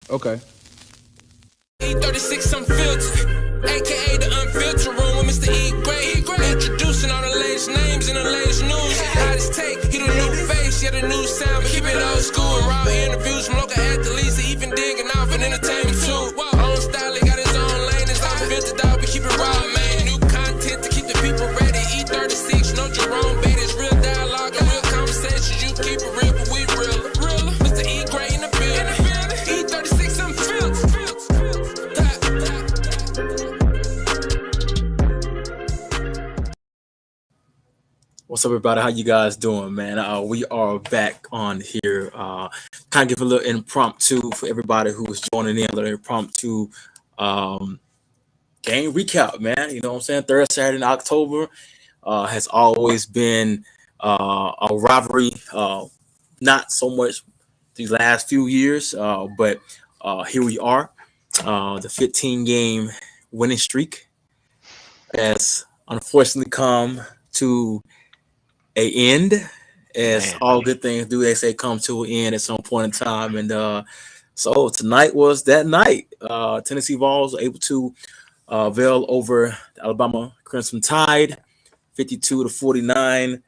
Okay. E36 Unfiltered, aka the Unfiltered Room with Mr. E. Gray. Introducing all the latest names and the latest news. Hottest take, he the new face, yeah, the new sound. But keep it old school and raw interviews from local athletes, and even digging out for entertainment too. Own style, he got his own lane, it's unfiltered out, but keep it raw, man. New content to keep the people ready. E36, no Jerome Betty, it's real dialogue and real conversations. You keep it real, but we real. Mr. E. Gray in the building. E36 Unfiltered. What's up, everybody? How you guys doing, man? We are back on here. Kind of give a little impromptu for everybody who was joining in, a little impromptu game recap, man. You know what I'm saying? Third Saturday in October has always been a rivalry. Not so much these last few years, but here we are. The 15 game winning streak has unfortunately come to a end, as all good things do. They say come to an end at some point in time, and so tonight was that night. Tennessee Vols were able to veil over the Alabama Crimson Tide, 52-49,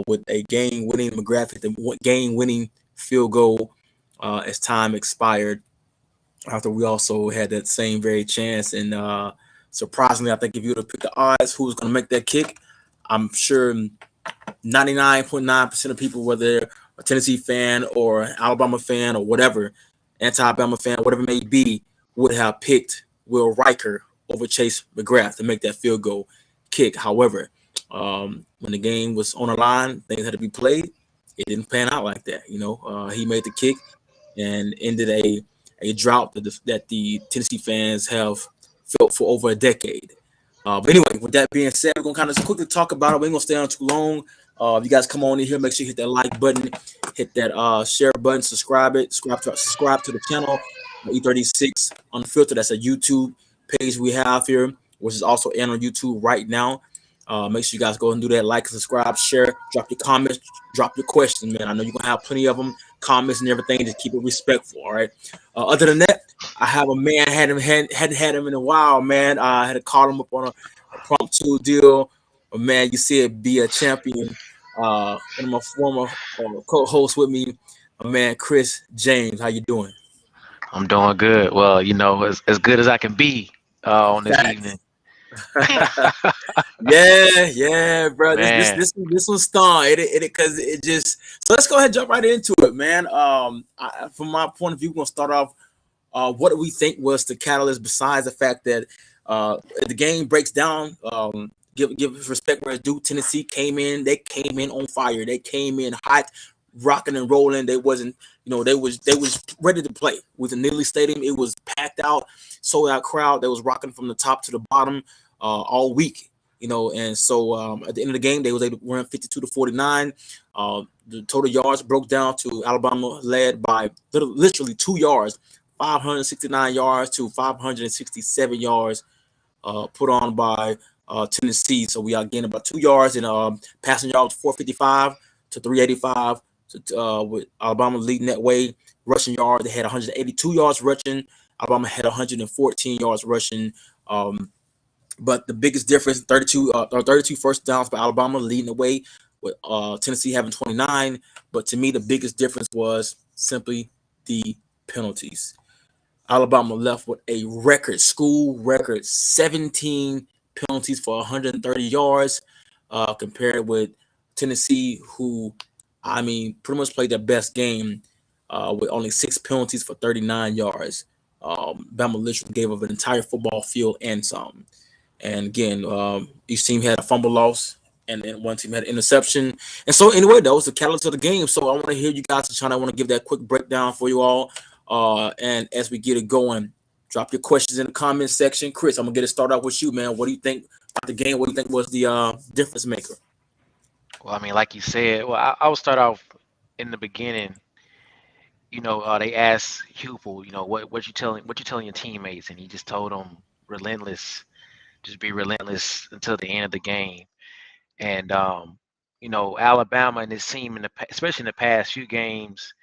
with a game-winning McGrath, the game-winning field goal as time expired. After we also had that same very chance, and surprisingly, I think if you would have picked the odds, who was going to make that kick, I'm sure 99.9% of people, whether they're a Tennessee fan or Alabama fan or whatever, anti-Alabama fan, whatever it may be, would have picked Will Riker over Chase McGrath to make that field goal kick. However, when the game was on the line, things had to be played. It didn't pan out like that. He made the kick and ended a drought that the Tennessee fans have felt for over a decade. But anyway, with that being said, we're going to kind of quickly talk about it. We ain't going to stay on too long. If you guys come on in here, make sure you hit that like button, hit that share button, subscribe to the channel, E36 Unfiltered. That's a YouTube page we have here, which is also in on YouTube right now. Make sure you guys go and do that, like and subscribe, share, drop your comments, drop your questions, man. I know you're going to have plenty of them, comments and everything. Just keep it respectful, all right? Other than that, I have a man, hadn't had him in a while, man. I had to call him up on a impromptu deal. But man, you see it be a champion. One of my former co-hosts with me, my man Chris James. How you doing? I'm doing good. Well, as good as I can be on this evening. yeah, bro. This was stung. Because it just. So let's go ahead and jump right into it, man. From my point of view, we're gonna start off. What do we think was the catalyst besides the fact that the game breaks down? Give respect where it's due. Tennessee came in. They came in on fire. They came in hot, rocking and rolling. They wasn't, they was ready to play. With the Nittany Stadium, it was packed out, sold out crowd. They was rocking from the top to the bottom all week. And so at the end of the game, they was able to run 52-49. The total yards broke down to Alabama led by literally 2 yards, 569 yards to 567 yards put on by Tennessee. So we are getting about 2 yards, and passing yards 455 to 385. With Alabama leading that way. Rushing yard, they had 182 yards rushing. Alabama had 114 yards rushing. But the biggest difference, 32 first downs by Alabama leading the way, with Tennessee having 29. But to me, the biggest difference was simply the penalties. Alabama left with a school record 17 penalties for 130 yards, compared with Tennessee, who, pretty much played their best game with only 6 penalties for 39 yards. Bama literally gave up an entire football field and some. And again, each team had a fumble loss, and then one team had an interception. And so anyway, that was the catalyst of the game. So I want to hear you guys trying. I want to give that quick breakdown for you all. And as we get it going, drop your questions in the comment section. Chris, I'm gonna get it started out with you, man. What do you think about the game? What do you think was the difference maker? Well, like you said, I will start off in the beginning. They asked Hupel, what you telling your teammates, and he just told them relentless, just be relentless until the end of the game. And Alabama and this team especially in the past few games,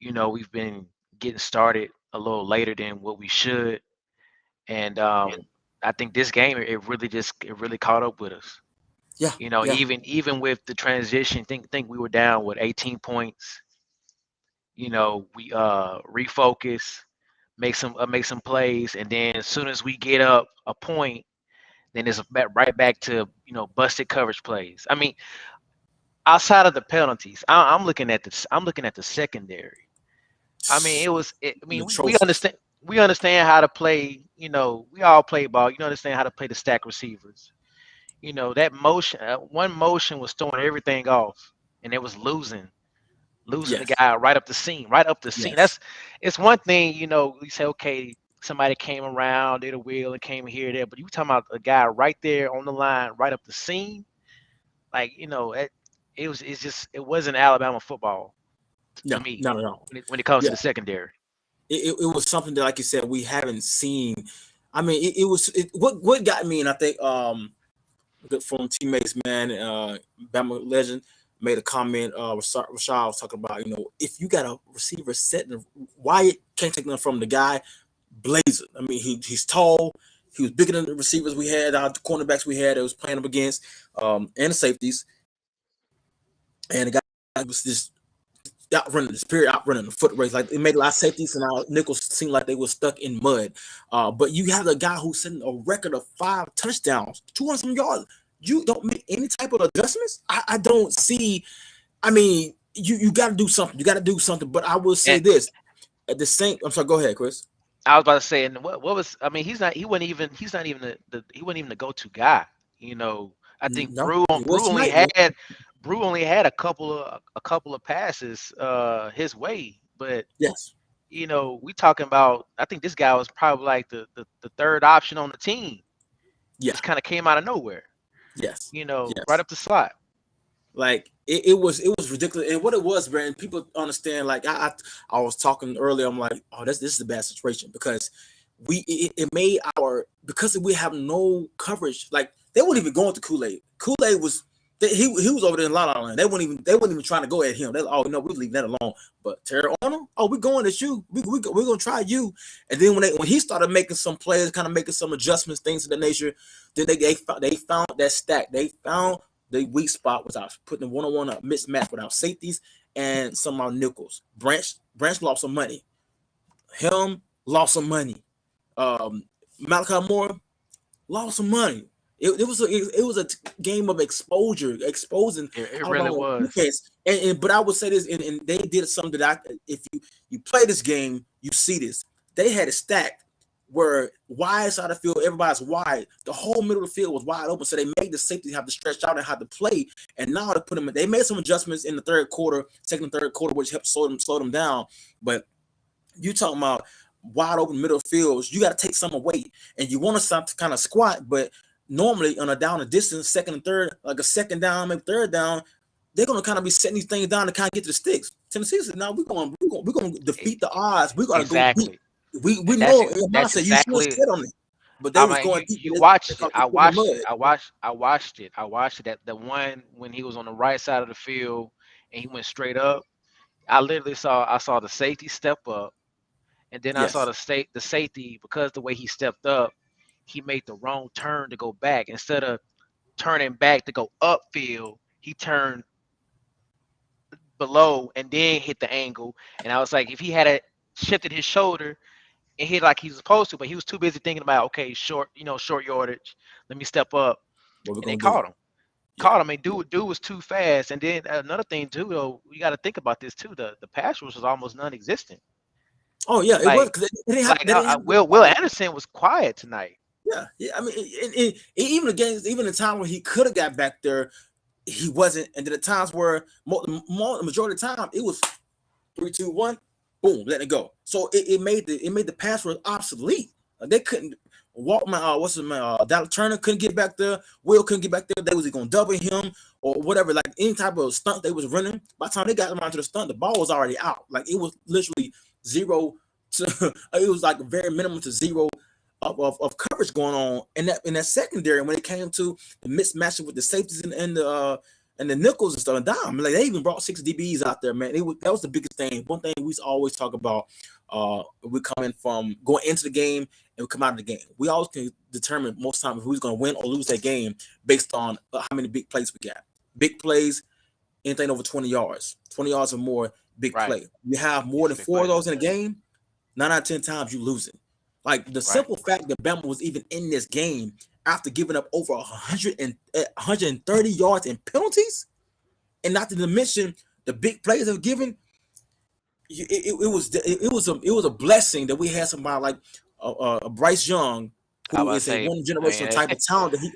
we've been getting started a little later than what we should. And I think this game it really caught up with us. Yeah, You know, yeah, even with the transition, think we were down with 18 points. You know, we refocus, make some plays, and then as soon as we get up a point, then it's right back to busted coverage plays. I mean, outside of the penalties, I'm looking at the secondary. I mean, I mean, we atrocious. understand how to play. You know, we all play ball. You understand how to play the stack receivers. You know that motion. One motion was throwing everything off, and it was losing the Yes, guy right up the seam, right up the seam. yes. It's one thing. You know, you say okay, somebody came around, did a wheel, and came here there, but you talking about a guy right there on the line, right up the seam. Like it wasn't Alabama football to No, me not at all. when it comes to Yeah, the secondary. it was something that, like you said, we haven't seen. I mean, it was what got me, and I think from teammates, man, Bama legend made a comment. Rashad was talking about, if you got a receiver setting, Wyatt can't take nothing from the guy. Blazer. I mean, he's tall. He was bigger than the receivers we had, the cornerbacks we had that was playing him against, and the safeties. And the guy was just outrunning the foot race. Like, it made a lot of safeties and our nickels seem like they were stuck in mud. But you have a guy who's setting a record of 5 touchdowns, 200 some yards. You don't make any type of adjustments. I don't see. I mean, you got to do something. You got to do something. But I will say And this: at the same. I'm sorry. Go ahead, Chris. I was about to say, and what was I mean, he wasn't even the go-to guy. You know, I think No, it was tonight. Brew only had a couple of passes his way, but Yes. we talking about, I think this guy was probably like the third option on the team. Yeah. Just kind of came out of nowhere. Yes. Right Yes. up the slot. Like it was ridiculous. And what it was, Brandon, people understand. Like I was talking earlier. I'm like, oh, this is a bad situation because it made because we have no coverage. Like, they weren't even going to Kool-Aid. Kool-Aid was he was over there in La La Land. They weren't even trying to go at him. They like, oh no, we leave that alone. But Terry Arnold, oh, we're going at you. We're gonna try you. And then when he started making some plays, kind of making some adjustments, things of that nature, then they found that stack. They found the weak spot without putting the one-on-one up mismatch without safeties and some of our nickels. Branch lost some money. Helm lost some money. Malachi Moore lost some money. It was a game of exposing. It really was. But I would say this, and they did something that if you play this game, you see this. They had it stacked where wide side of the field, everybody's wide. The whole middle of the field was wide open, so they made the safety have to stretch out and have to play. And now they made some adjustments in the third quarter, second and third quarter, which helped slow them down. But you talking about wide open middle fields, you got to take some away, and you want to stop to kind of squat, but normally on a down and distance, second and third, like a second down, maybe third down, they're gonna kind of be setting these things down to kind of get to the sticks. Tennessee said, "Now we're gonna defeat the odds. We're gonna Exactly. go. We And know." that's You should exactly. sit on it, but they I was mean, going deep. you watched it. Because I it's in the watched mud. it. I watched it. That the one when he was on the right side of the field and he went straight up. I saw the safety step up, and then I saw Yes, the safety, because the way he stepped up, he made the wrong turn to go back. Instead of turning back to go upfield, he turned below and then hit the angle. And I was like, if he had shifted his shoulder and hit like he was supposed to, but he was too busy thinking about, okay, short yardage, let me step up, what we're and they gonna do? caught him. Yeah. Caught him, and dude was too fast. And then another thing too, though, you got to think about this too. The pass rush was almost non-existent. Oh yeah, it was Like because they didn't have Will Anderson was quiet tonight. Yeah. I mean, even the time when he could have got back there, he wasn't. And then the times where the majority of the time it was 3, 2, 1, boom, letting it go. So it made the pass rush obsolete. They couldn't walk Dallas Turner couldn't get back there. Will couldn't get back there. They was gonna double him or whatever. Like any type of stunt they was running. By the time they got around to the stunt, the ball was already out. Like it was literally zero to. It was like a very minimum to zero of coverage going on in that secondary. When it came to the mismatching with the safeties and the nickels and stuff and dime, like they even brought 6 DBs out there, man. That was the biggest thing. One thing we always talk about we're coming from going into the game and we come out of the game. We always can determine most times who's going to win or lose that game based on how many big plays we got. Big plays, anything over 20 yards or more, big play. You have more than 4 of those in a game, 9 out of 10 times you losing. Like the simple fact that Bama was even in this game after giving up over 130 yards in penalties, and not to mention the big plays they've given. It was a blessing that we had somebody like Bryce Young, who is a one generational type of talent that he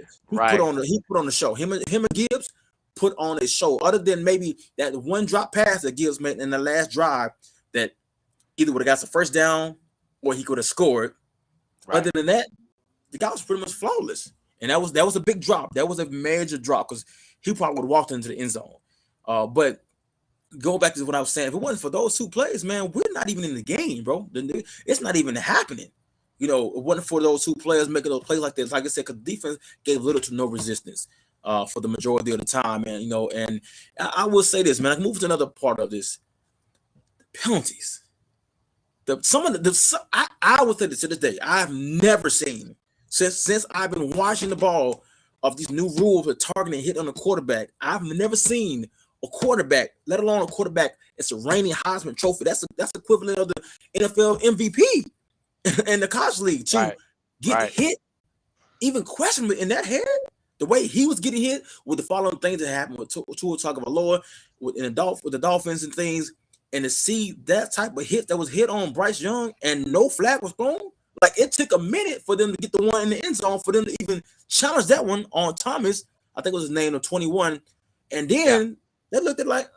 put on the show. Him and Gibbs put on a show. Other than maybe that one drop pass that Gibbs made in the last drive, that either would have got the first down or he could have scored. Other than that, the guy was pretty much flawless, and that was a big drop. That was a major drop because he probably would have walked into the end zone. But go back to what I was saying. If it wasn't for those 2 plays, man, we're not even in the game, bro. It's not even happening. You know, it wasn't for those 2 players making those plays like this. Like I said, because the defense gave little to no resistance for the majority of the time, man. You know, and I will say this, man. I can move to another part of this. The penalties. I would say this to this day, I've never seen since I've been watching the ball of these new rules of targeting hit on the quarterback. I've never seen a quarterback, let alone a quarterback, it's a reigning Heisman Trophy. That's equivalent of the NFL MVP in the college league to get hit, even questionable in that head. The way he was getting hit with the following things that happened with Tua Tagovailoa with the Dolphins and things. And to see that type of hit that was hit on Bryce Young and no flag was thrown, like it took a minute for them to get the one in the end zone for them to even challenge that one on Thomas. I think it was his name of 21. And then they looked at like,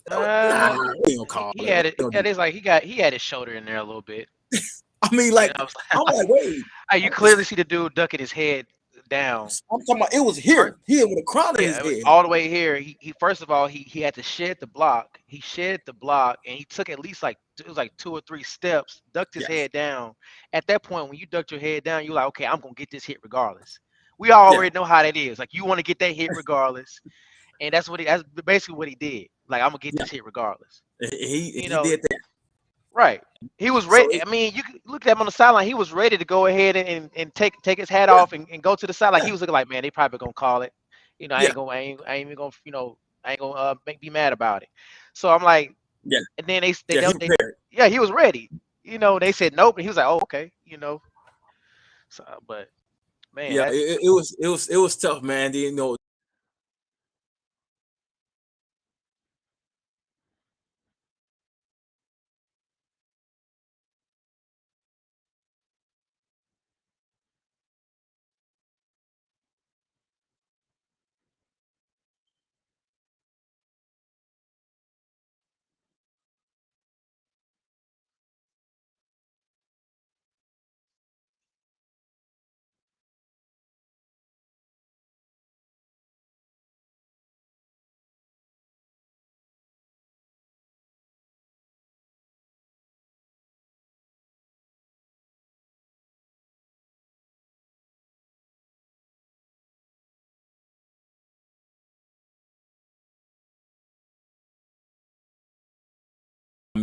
he had it. It's like he had his shoulder in there a little bit. I mean, like, I'm like, wait. You clearly see the dude ducking his head down. I'm talking about it was here with a crown in his head. All the way here. He first of all, he had to shed the block. He shed the block, and he took at least like 2 or 3 steps, ducked his head down. At that point, when you ducked your head down, you're like, okay, I'm gonna get this hit regardless. We already know how that is. Like, you want to get that hit regardless, and that's basically what he did. Like, I'm gonna get this hit regardless. He did that. Right. He was ready. I mean, you look at him on the sideline. He was ready to go ahead and take his hat off and go to the side. Like, he was looking like, man, they probably gonna call it. You know, I ain't even gonna, I ain't gonna be mad about it. So I'm like, and then he was ready. You know, they said nope, and he was like, oh, okay, you know. So, but man, it was tough, man. You know.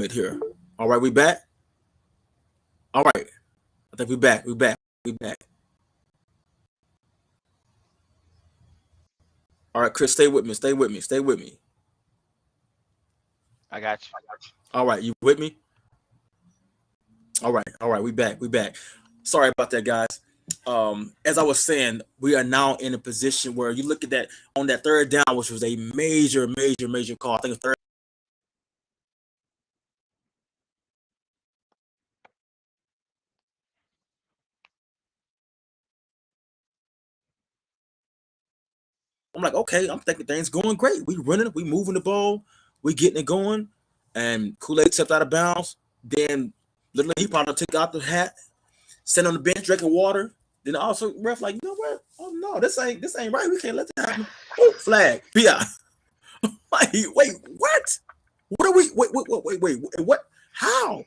Here. All right, we back. All right. I think we back. We back. All right, Chris, stay with me. I got you. All right, you with me? All right, we back. Sorry about that, guys. As I was saying, we are now in a position where you look at that on that third down, which was a major call. I think it's third. I'm like, okay, I'm thinking things going great. We running, we moving the ball, we getting it going, and Kool-Aid stepped out of bounds. Then literally he probably took out the hat, sat on the bench drinking water. Then also ref like, you know what? Oh no, this ain't right. We can't let that happen. Oh, flag. Yeah. Wait, what? What are we? Wait. What? How?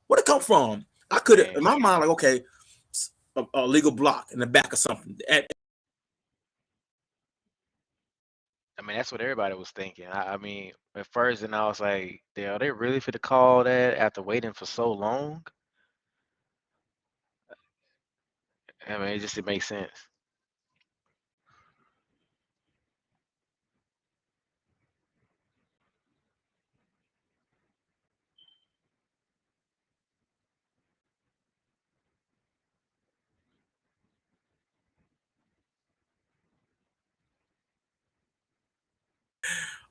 Where'd it come from? I could have in my mind like, okay, a legal block in the back or something. I mean, that's what everybody was thinking. I mean, at first, and I was like, are they really for to call that after waiting for so long? I mean, it makes sense.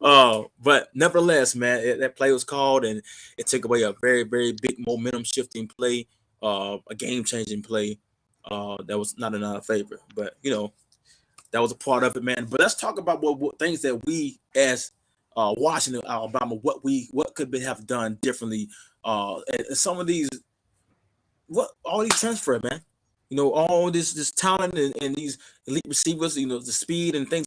But nevertheless, man, that play was called, and it took away a very, very big momentum shifting play, a game changing play. That was not in our favor, but that was a part of it, man. But let's talk about what things that we as Washington, Alabama, what could we have done differently. And some of these, what all these transfer, man. All this talent and these elite receivers, the speed and things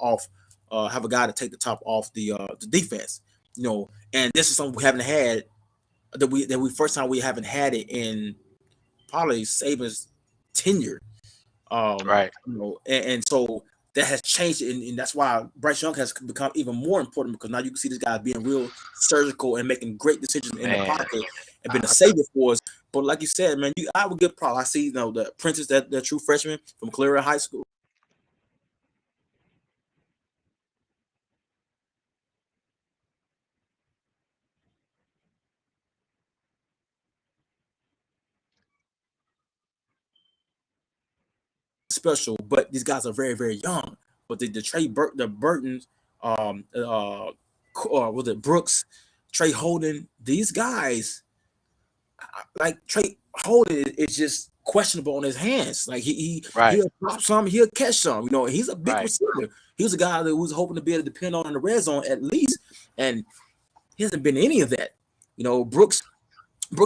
off, have a guy to take the top off the defense. And this is something we haven't had that we first time we haven't had it in probably Saban's tenure. Right. And so that has changed, and that's why Bryce Young has become even more important because now you can see this guy being real surgical and making great decisions in the Man, pocket and being a I, savior for us. But like you said, man, I would give props. I see, the Prentice, that true freshman from Clear High School. Special, but these guys are very, very young. But the Burtons, was it Brooks, Trey Holden? These guys, like Trey Holden, is just questionable on his hands. Like right, he'll drop some, he'll catch some. He's a big right. receiver. He was a guy that was hoping to be able to depend on in the red zone at least, and he hasn't been any of that. Brooks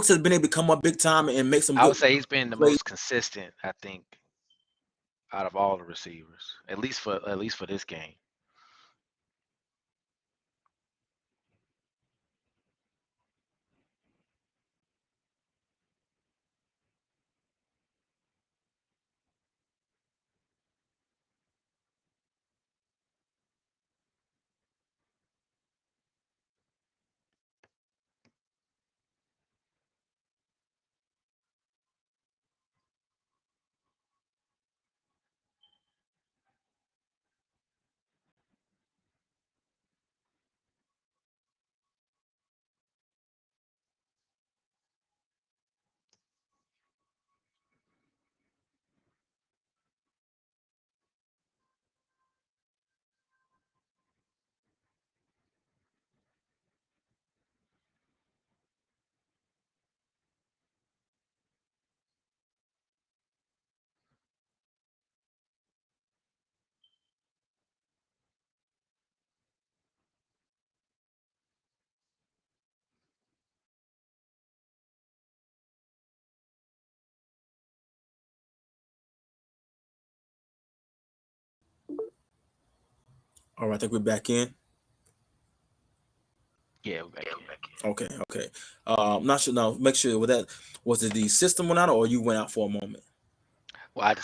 has been able to come up big time and make some I good would say he's been the plays. most consistent, I think, out of all the receivers, at least for this game. All right, I think we're back in. Yeah, we're back in. Okay, okay. I'm not sure now. Make sure, was it the system went out or you went out for a moment? Well, I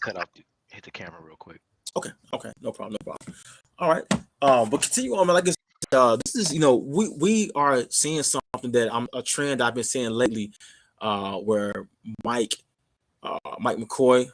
cut off hit the camera real quick. Okay, okay, no problem, no problem. All right. But continue on, man. Like I said, this is, we are seeing something that a trend I've been seeing lately, where Mike Mike McCoy,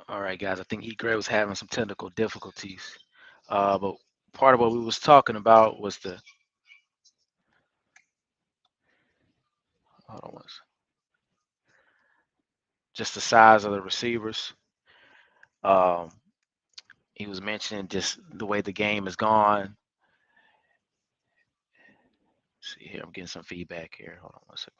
All right, guys. I think E. Gray was having some technical difficulties. But part of what we was talking about was hold on, just the size of the receivers. Um, he was mentioning just the way the game has gone. Let's see here, I'm getting some feedback here. Hold on one second.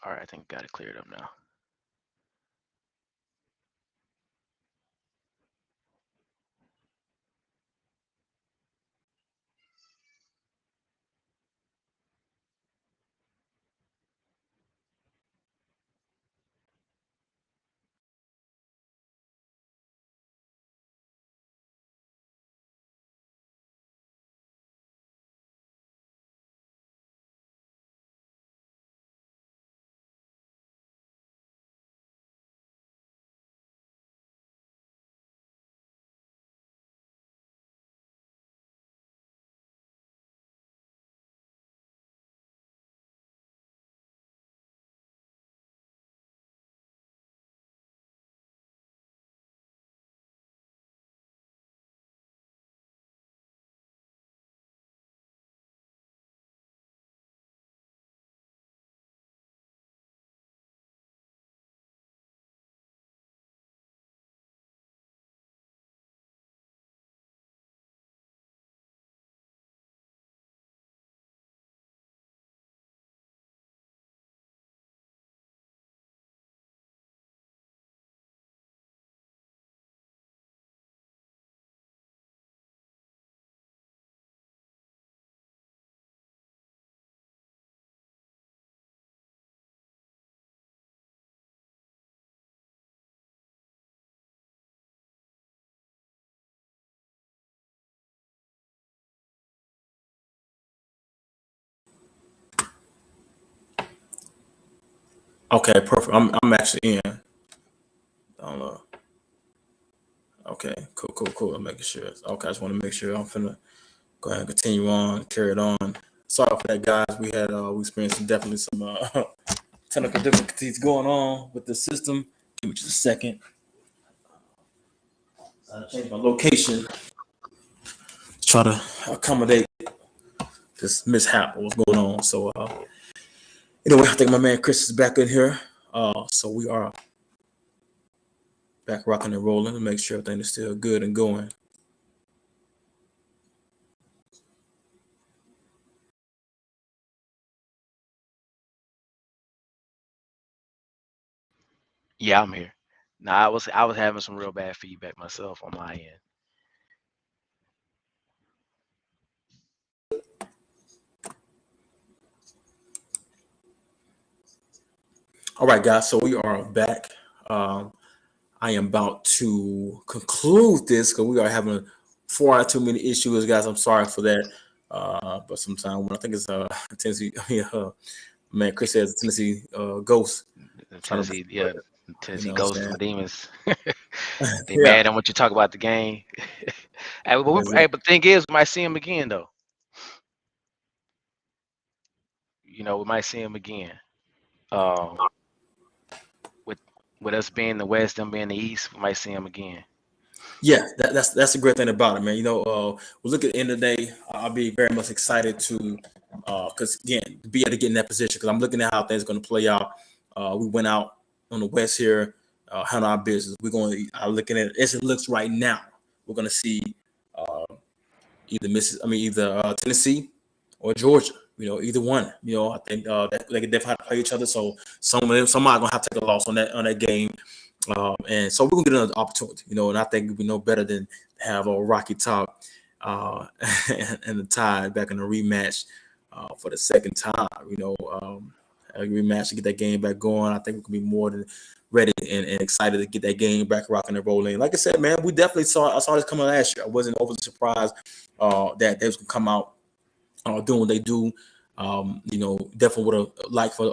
All right, I think got it cleared up now. Okay, perfect. I'm actually in. I don't know. Okay, cool. I'm making sure. Okay, I just want to make sure. I'm finna go ahead and continue on, carry it on. Sorry for that, guys. We experienced definitely some technical difficulties going on with the system. Give me just a second. I changed my location. Try to accommodate this mishap. What's going on? So anyway, I think my man Chris is back in here. So we are back rocking and rolling to make sure everything is still good and going. Yeah, I'm here. Now I was having some real bad feedback myself on my end. All right, guys. So we are back. I am about to conclude this because we are having 4 out of 2 minute issues, guys. I'm sorry for that. But sometimes when I think it's Tennessee, man, Chris says Tennessee Ghost. Tennessee, yeah, Tennessee Ghosts and Demons. They Yeah. mad at what you talk about the game. Hey, Exactly. but the thing is, we might see him again though. We might see him again. Um, with us being the West, them being the East, we might see him again. Yeah, that's the great thing about it, man. We look at the end of the day. I'll be very much excited to, because again, to be able to get in that position. Because I'm looking at how things are going to play out. We went out on the West here, handle our business. We're going to looking at it as it looks right now. We're going to see either Tennessee or Georgia. Either one. I think that they can definitely have to play each other. So somebody gonna have to take a loss on that game. And so we're gonna get another opportunity, and I think we know better than have a Rocky Top and the Tide back in a rematch for the second time. A rematch to get that game back going. I think we can be more than ready and excited to get that game back rocking and rolling. Like I said, man, we definitely I saw this coming last year. I wasn't overly surprised that they was gonna come out doing what they do. Definitely would have liked for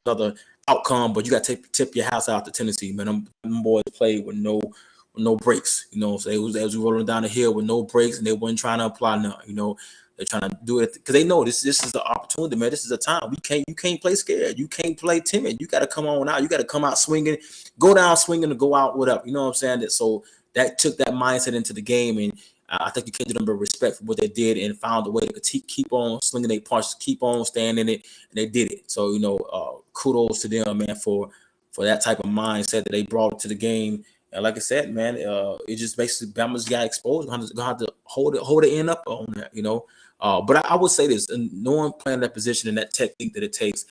other outcome, but you got to tip your house out to Tennessee, man. Them boys played with no breaks. So they was rolling down the hill with no breaks, and they weren't trying to apply nothing. They're trying to do it because they know this is the opportunity, man. This is the time. You can't play scared. You can't play timid. You got to come on out. You got to come out swinging, go down swinging, and go out with up. You know what I'm saying? So that took that mindset into the game, and I think you can do them respect for what they did and found a way to keep on slinging their punches, keep on staying in it, and they did it. So kudos to them, man, for that type of mindset that they brought to the game. And like I said, man, it just basically Bama's got exposed. Gonna have to hold the end up on that, But I would say this: no one playing that position and that technique that it takes.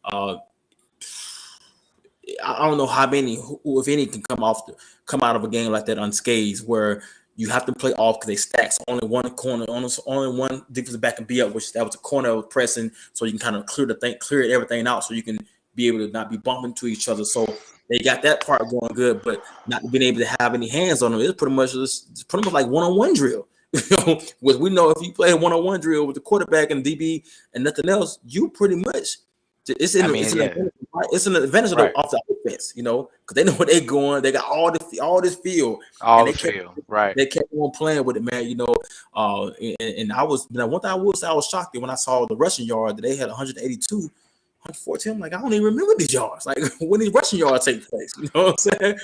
I don't know how many, who, if any, can come out of a game like that unscathed, where you have to play off because they stacks only one corner, only one defensive back can be up, which that was a corner of pressing, so you can kind of clear everything out, so you can be able to not be bumping to each other. So they got that part going good, but not being able to have any hands on them. It's pretty much like one-on-one drill. Which we know if you play a one-on-one drill with the quarterback and DB and nothing else, you pretty much it's an advantage off the offense, because they know where they're going. They got all this field, right? They kept on playing with it, man. And one thing I will say, I was shocked when I saw the rushing yard that they had 182, 114. I'm like, I don't even remember these yards. Like, when these rushing yards take place, you know what I'm saying?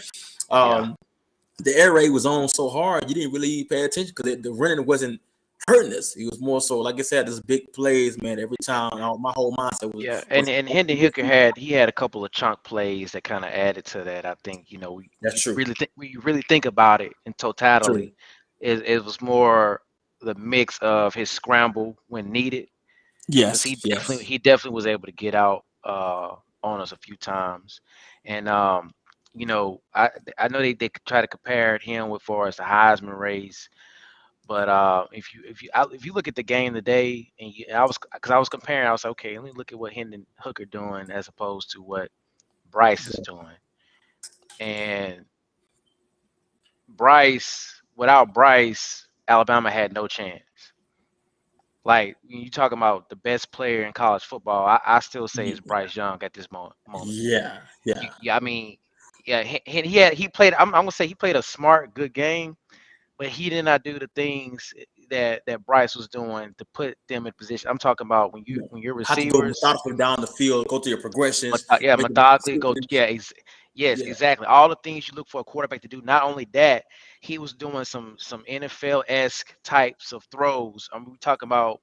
The air raid was on so hard, you didn't really pay attention because the running wasn't hurting us. It was more so, like I said, this big plays, man. Every time, my whole mindset was and Hendon Hooker had a couple of chunk plays that kind of added to that. I think that's true. When you really think about it in totality, it was more the mix of his scramble when needed. Yes, he definitely was able to get out on us a few times, and I know they try to compare him with far as the Heisman race. But if you look at the game today, and I was comparing, I was like, okay, let me look at what Hendon Hooker doing as opposed to what Bryce is doing. And without Bryce, Alabama had no chance. Like, when you talking about the best player in college football, I still say it's Bryce Young at this moment. Yeah. I mean, he played. I'm gonna say he played a smart, good game. But he did not do the things that Bryce was doing to put them in position. I'm talking about when your receivers have to go methodically down the field, go through your progressions. Methodically go. Exactly. All the things you look for a quarterback to do. Not only that, he was doing some NFL-esque types of throws. I mean, we talking about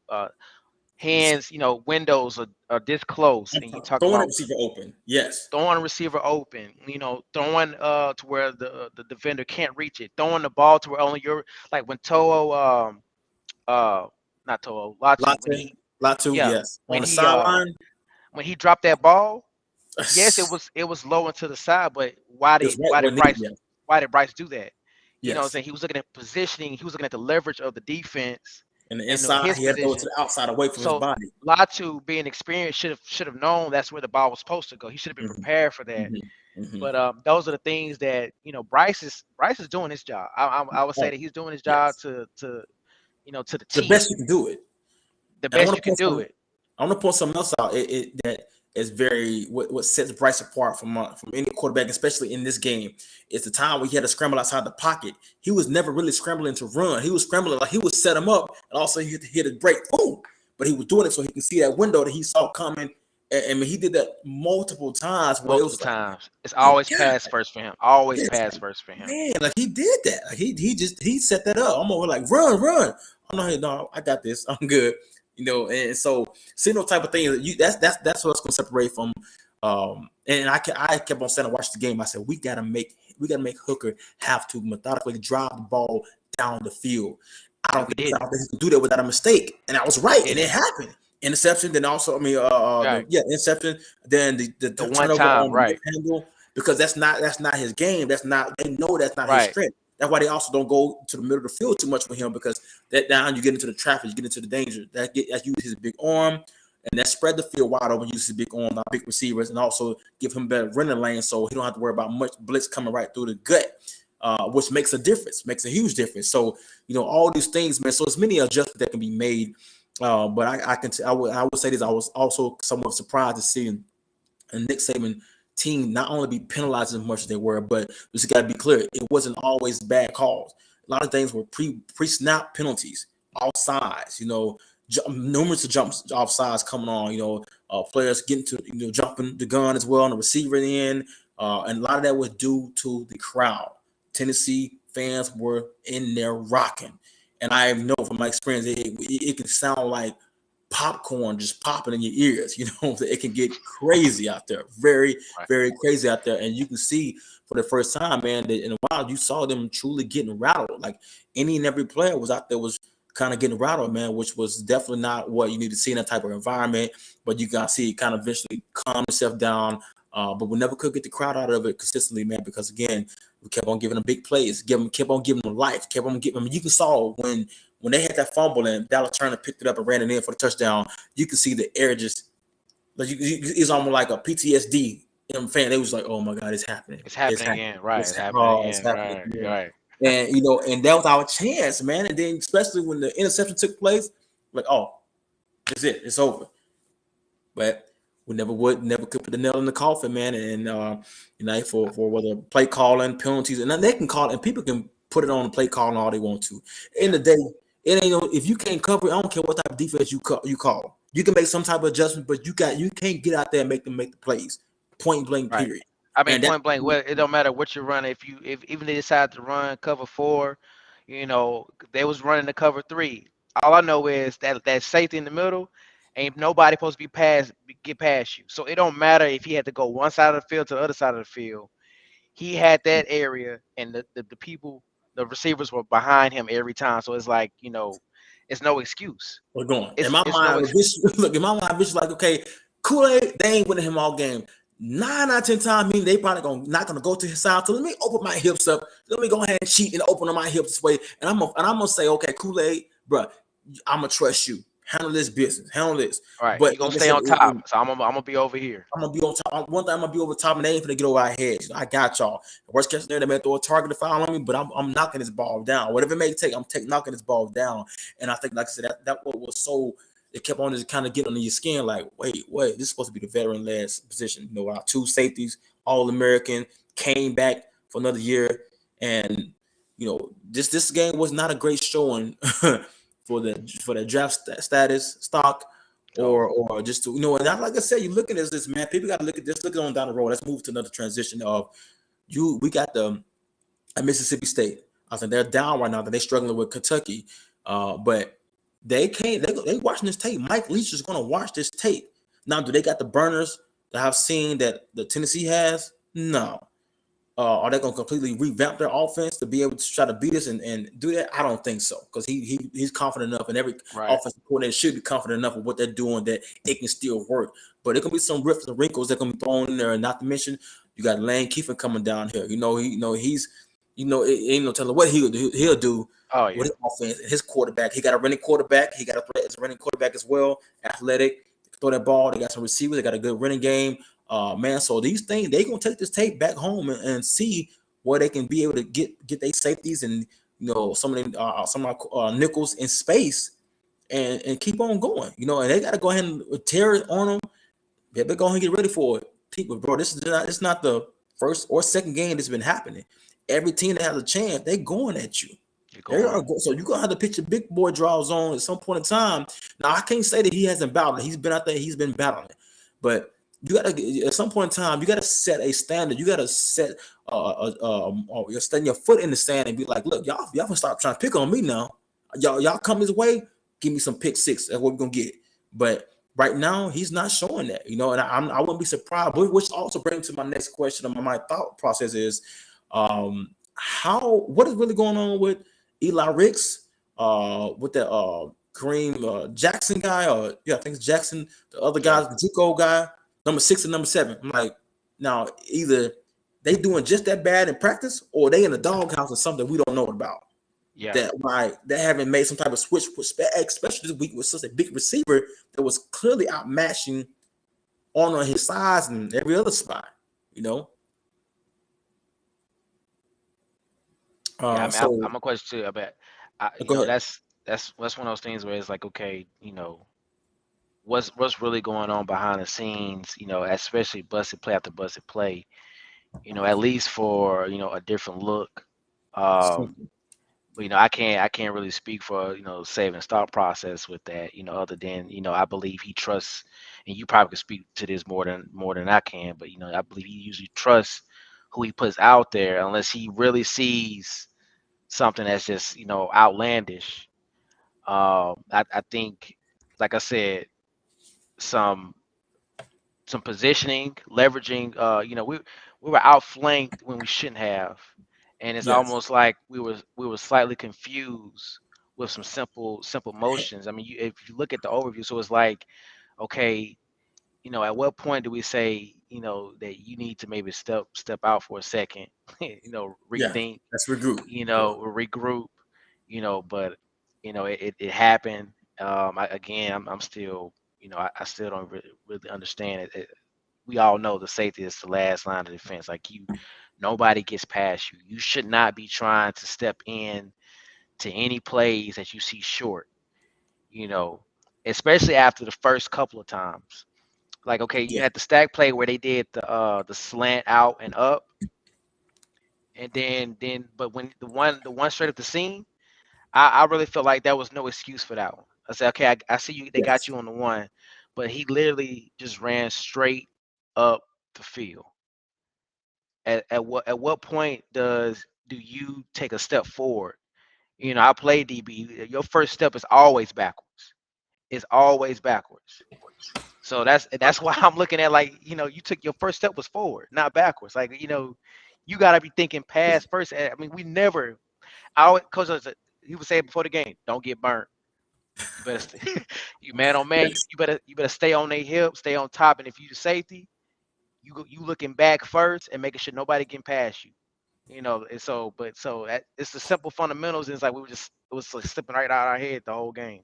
hands. Windows are this close, and you talk about a receiver open. Yes, throwing a receiver open. Throwing to where the defender can't reach it. Throwing the ball to where only like when not To'o, Latu, yes. When on the sideline, when he dropped that ball, yes, it was low and to the side, but why did Bryce do that? You know what I'm saying? He was looking at positioning. He was looking at the leverage of the defense. And the inside, he had to go to the outside away from his body. Latu, being experienced, should have known that's where the ball was supposed to go. He should have been prepared for that. But those are the things that Bryce is doing his job. I would say that he's doing his job to the team. The best you can do it. The best you can do it. I want to point something else out. That is very what sets Bryce apart from any quarterback, especially in this game. It's the time where he had to scramble outside the pocket. He was never really scrambling to run. He was scrambling like he would set him up, and also he had to hit a break, boom. But he was doing it so he can see that window that he saw coming. And he did that multiple times. It's always pass first for him. Pass first for him. Man, like he did that. Like he set that up. I'm over like run. I'm no, I got this. I'm good. And so seeing those type of things, that's what's going to separate from. And I kept on saying, I watched the game. I said we gotta make Hooker have to methodically drive the ball down the field. I don't think he can do that without a mistake. And I was right, and it happened. Interception, then also, interception. Then the one time, right? Handle, because that's not his game. They know that's not his strength. That's why they also don't go to the middle of the field too much with him, because that down you get into the traffic, you get into the danger. That uses his big arm, and that spread the field wide open. Uses his big arm, big receivers, and also give him better running lane, so he don't have to worry about much blitz coming right through the gut, which makes a difference, makes a huge difference. So all these things, man. So there's many adjustments that can be made But I would say this. I was also somewhat surprised to see a Nick Saban team not only be penalized as much as they were, but just got to be clear, it wasn't always bad calls. A lot of things were pre-snap penalties, offsides. Numerous of jumps offsides coming on. Players getting to jumping the gun as well on the receiver end, and a lot of that was due to the crowd. Tennessee fans were in there rocking, and I know from my experience, it can sound like popcorn just popping in your ears. It can get crazy out there, very, very crazy out there. And you can see for the first time, man, that in a while you saw them truly getting rattled. Like any and every player was out there was kind of getting rattled, man, which was definitely not what you need to see in that type of environment. But you got to see it kind of eventually calm itself down. But we never could get the crowd out of it consistently, man, because again, we kept on giving them big plays, kept on giving them life, kept on giving them. You can saw when they had that fumble and Dallas Turner picked it up and ran it in for the touchdown, you can see the air just like it's almost like a PTSD. Fan, they was like, "Oh my God, it's happening! It's happening again, right? It's happening again, right? And and that was our chance, man. And then especially when the interception took place, like, oh, that's it, it's over. But we never could put the nail in the coffin, man. And for whether play calling, penalties, and then they can call and people can put it on the play calling all they want to. In the day, it ain't if you can't cover it, I don't care what type of defense you call. You can make some type of adjustment, but you can't get out there and make them make the plays. Point blank, Right. period. I mean, point blank. Well, it don't matter what you run. If even they decide to run cover 4, they was running the cover 3. All I know is that safety in the middle, ain't nobody supposed to get past you. So it don't matter if he had to go one side of the field to the other side of the field. He had that area, and the people, the receivers were behind him every time. So it's like it's no excuse. We're going. It's in my mind, look, in my mind, it's like, okay, Kool-Aid, they ain't winning him all game. 9 out of 10 times, mean they probably not gonna go to his side. So let me open my hips up. Let me go ahead and cheat and open up my hips this way. And I'm gonna say, okay, Kool-Aid, bro, I'm gonna trust you. Handle this business. Handle this. All right, But you're gonna stay on top. So I'm gonna be over here. I'm gonna be on top. One thing I'm gonna be over top, and they ain't gonna get over our heads. I got y'all. Worst case scenario, they may throw a target to foul on me, but I'm knocking this ball down. Whatever it may take, I'm knocking this ball down. And I think, like I said, that what was so. It kept on just kind of getting under your skin, like, wait, this is supposed to be the veteran last position. Our 2 safeties, All-American, came back for another year, and this game was not a great showing for the draft status stock. Or just to, and like I said, you look at this man. People got to look at this. Look on down the road. Let's move to another transition of we got at Mississippi State. I think they're down right now. They're struggling with Kentucky, but they watching this tape. Mike Leach is going to watch this tape. Now, do they got the burners that I've seen that the Tennessee has? No. Are they going to completely revamp their offense to be able to try to beat us and do that? I don't think so, because he's confident enough, and every offensive coordinator should be confident enough of what they're doing that it can still work. But there can be some rips and wrinkles that can be thrown in there, and not to mention you got Lane Kiffin coming down here. He's it ain't no telling what he'll do. With his offense and his quarterback. He got a running quarterback. He got a threat as a running quarterback as well. Athletic, throw that ball. They got some receivers. They got a good running game. Man, so these things, they gonna take this tape back home and see where they can be able to get their safeties and some of them nickels in space and keep on going. And they gotta go ahead and tear it on them. They better go ahead and get ready for it. People, bro, it's not the first or second game that's been happening. Every team that has a chance, they going at you. So you're gonna have to pitch your big boy draws on at some point in time. Now I can't say that he hasn't battled. He's been out there, he's been battling, but you gotta at some point in time, you gotta set a standard. You gotta set you're setting your foot in the sand and be like, look, y'all can stop trying to pick on me now. Y'all come this way, give me some pick six. That's what we're gonna get. But right now, he's not showing that, and I wouldn't be surprised. Which also brings to my next question of my thought process is, what is really going on with Eli Ricks, with the Kareem Jackson guy, I think it's Jackson, the other guy, the JUCO guy, number 6 and number 7. I'm like, now either they doing just that bad in practice, or they in the doghouse or something we don't know about. Yeah, that why they haven't made some type of switch, especially this week with such a big receiver that was clearly outmatching on his size and every other spot. I'm a question too about. That's that's one of those things where it's like, okay, what's really going on behind the scenes, especially busted play after busted play, at least for, a different look. Um, but I can't really speak for, saving thought process with that, other than, I believe he trusts, and you probably could speak to this more than I can, but I believe he usually trusts who he puts out there unless he really sees something that's just, outlandish. I think, like I said, some positioning, leveraging. We were outflanked when we shouldn't have, and it's Yes. almost like we were slightly confused with some simple motions. I mean, if you look at the overview, so it's like, okay, at what point do we say, that you need to maybe step out for a second, Yeah. rethink, That's regroup. regroup, but it happened. I'm still, I still don't really understand it. We all know the safety is the last line of defense. Like, nobody gets past you. You should not be trying to step in to any plays that you see short, you know, especially after the first couple of times. Like, okay, you Yeah. had the stack play where they did the slant out and up, and then but when the one straight up the seam, I really felt like there was no excuse for that one. I said, okay, I see you, they got Yes. you on the one, but he literally just ran straight up the field. At what point do you take a step forward? I play DB. Your first step is always backwards. It's always backwards. So that's why I'm looking at, like, you took your first step was forward, not backwards. Like, you gotta be thinking past first. I mean, we never. I always, coach, he would say before the game, don't get burnt. You better stay, you man on man. Yes. You better stay on their hip, stay on top, and if you the safety, you looking back first and making sure nobody getting past you. And it's the simple fundamentals. And it's like it was like slipping right out of our head the whole game.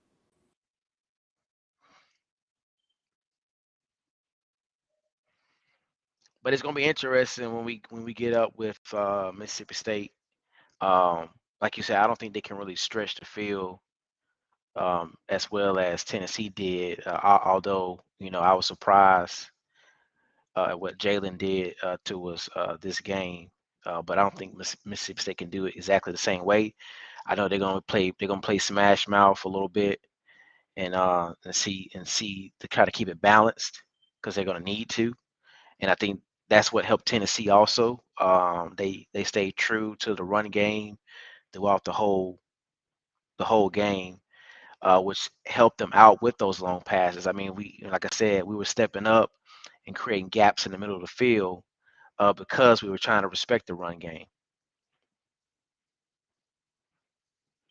But it's gonna be interesting when we get up with Mississippi State. Like you said, I don't think they can really stretch the field as well as Tennessee did. Although I was surprised at what Jalen did to us this game. But I don't think Mississippi State can do it exactly the same way. I know they're gonna play smash mouth a little bit, and see to kind of keep it balanced, because they're gonna need to. And I think that's what helped Tennessee also. They stayed true to the run game throughout the whole game, which helped them out with those long passes. I mean, like I said, we were stepping up and creating gaps in the middle of the field because we were trying to respect the run game,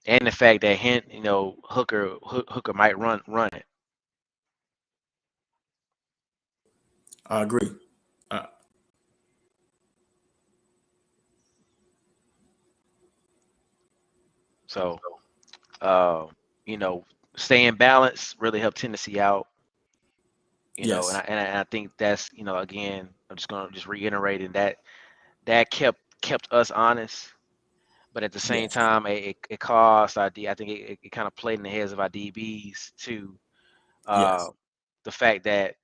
and the fact that Hooker might run it. I agree. Uh, So, uh, you know, staying balanced really helped Tennessee out. And yes. I think that's, again, I'm just gonna reiterate that kept us honest, but at the same Yes. time, it caused I think it kind of played in the heads of our DBs too. Uh, Yes. the fact that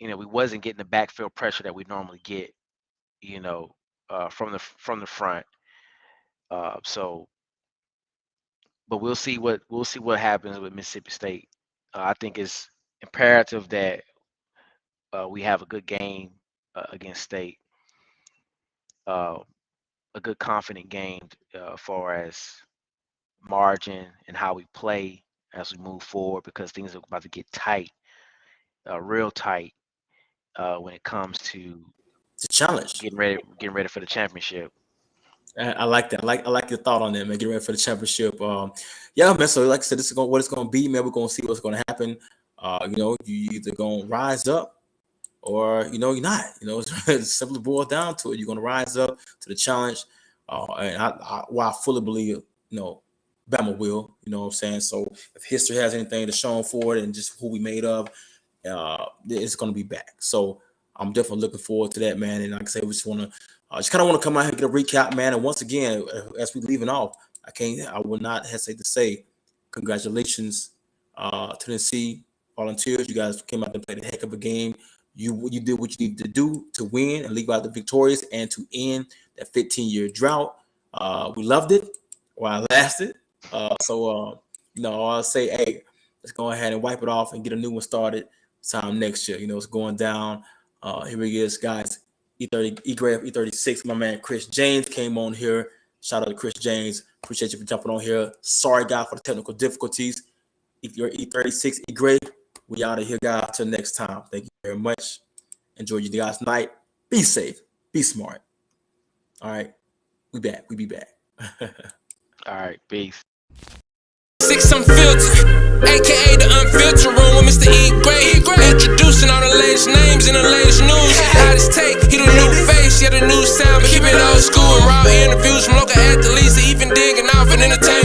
we wasn't getting the backfield pressure that we normally get, you know, from the front. So, but we'll see what happens with Mississippi State. I think it's imperative that we have a good game against State, uh, a good confident game as far as margin and how we play as we move forward, because things are about to get tight, real tight, when it comes to It's a challenge. getting ready for the championship. I like that. I like your thought on that, man. Get ready for the championship. Yeah, man. So like I said, this is what it's gonna be, man. We're gonna see what's gonna happen. You either gonna rise up or you're not. It simply boils down to it. You're gonna rise up to the challenge. And I fully believe, Bama will. You know what I'm saying? So if history has anything to show for it and just who we made of, it's going to be back. So I'm definitely looking forward to that, man. And like I said, we just kind of want to come out here and get a recap, man. And once again, as we leaving off, I will not hesitate to say, Congratulations, Tennessee Volunteers. You guys came out and played a heck of a game. You did what you needed to do to win and leave out the victorious and to end that 15-year drought. We loved it while it lasted. I'll say, hey, let's go ahead and wipe it off and get a new one started time next year. It's going down. Here he is, guys. E36, my man Chris James came on here. Shout out to Chris James. Appreciate you for jumping on here. Sorry, guys, for the technical difficulties. If you're E36, E-Grade, we out of here, guys. Till next time. Thank you very much. Enjoy you guys' night. Be safe. Be smart. All right. We back. We be back. All right. Peace. 36 Unfiltered, aka the Unfiltered Room with Mr. E-Grade. Introducing all the latest names in the latest news. Hottest take, he the new face, yeah, the new sound, but keep it old school and raw interviews from local athletes, even digging off and entertaining.